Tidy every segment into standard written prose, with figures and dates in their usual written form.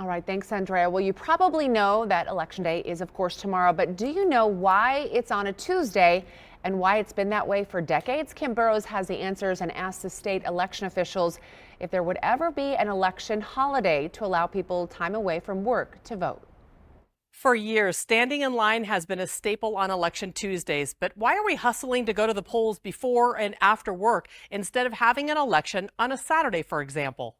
All right, thanks, Andrea. Well, you probably know that Election Day is, of course, tomorrow, but do you know why it's on a Tuesday and why it's been that way for decades? Kim Burrows has the answers and asked the state election officials if there would ever be an election holiday to allow people time away from work to vote. For years, standing in line has been a staple on election Tuesdays. But why are we hustling to go to the polls before and after work instead of having an election on a Saturday, for example?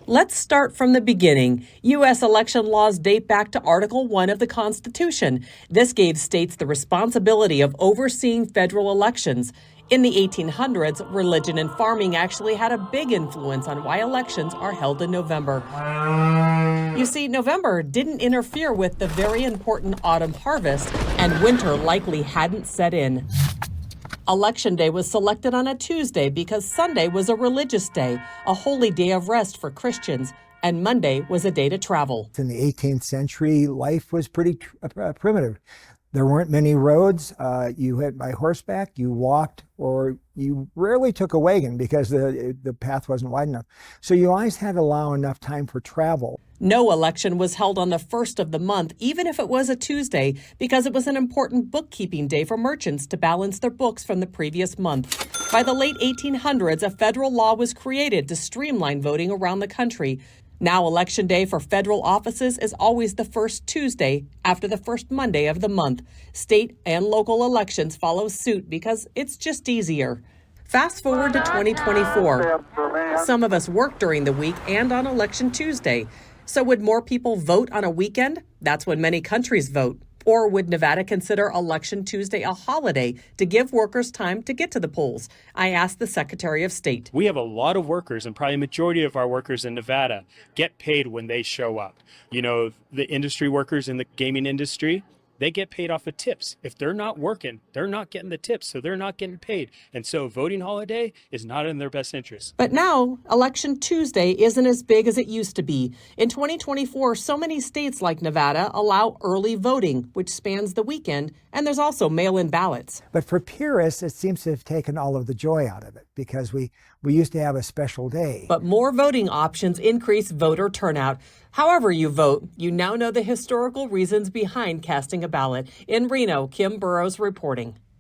Let's start from the beginning. U.S. election laws date back to Article 1 of the Constitution. This gave states the responsibility of overseeing federal elections. In the 1800s, religion and farming actually had a big influence on why elections are held in November. You see, November didn't interfere with the very important autumn harvest, and winter likely hadn't set in. Election Day was selected on a Tuesday because Sunday was a religious day, a holy day of rest for Christians, and Monday was a day to travel. In the 18th century, life was pretty primitive. There weren't many roads. You went by horseback, you walked, or you rarely took a wagon because the path wasn't wide enough. So you always had to allow enough time for travel. No election was held on the first of the month, even if it was a Tuesday, because it was an important bookkeeping day for merchants to balance their books from the previous month. By the late 1800s, a federal law was created to streamline voting around the country. Now, Election Day for federal offices is always the first Tuesday after the first Monday of the month. State and local elections follow suit because it's just easier. Fast forward to 2024. Some of us work during the week and on Election Tuesday. So would more people vote on a weekend? That's when many countries vote. Or would Nevada consider Election Tuesday a holiday to give workers time to get to the polls? I asked the Secretary of State. We have a lot of workers, and probably a majority of our workers in Nevada get paid when they show up. You know, the industry workers in the gaming industry, they get paid off of tips. If they're not working, they're not getting the tips, so they're not getting paid. And so voting holiday is not in their best interest. But now, Election Tuesday isn't as big as it used to be. In 2024, so many states like Nevada allow early voting, which spans the weekend, and there's also mail-in ballots. But for purists, it seems to have taken all of the joy out of it because we used to have a special day. But more voting options increase voter turnout. However you vote, you now know the historical reasons behind casting a ballot. In Reno, Kim Burrows reporting.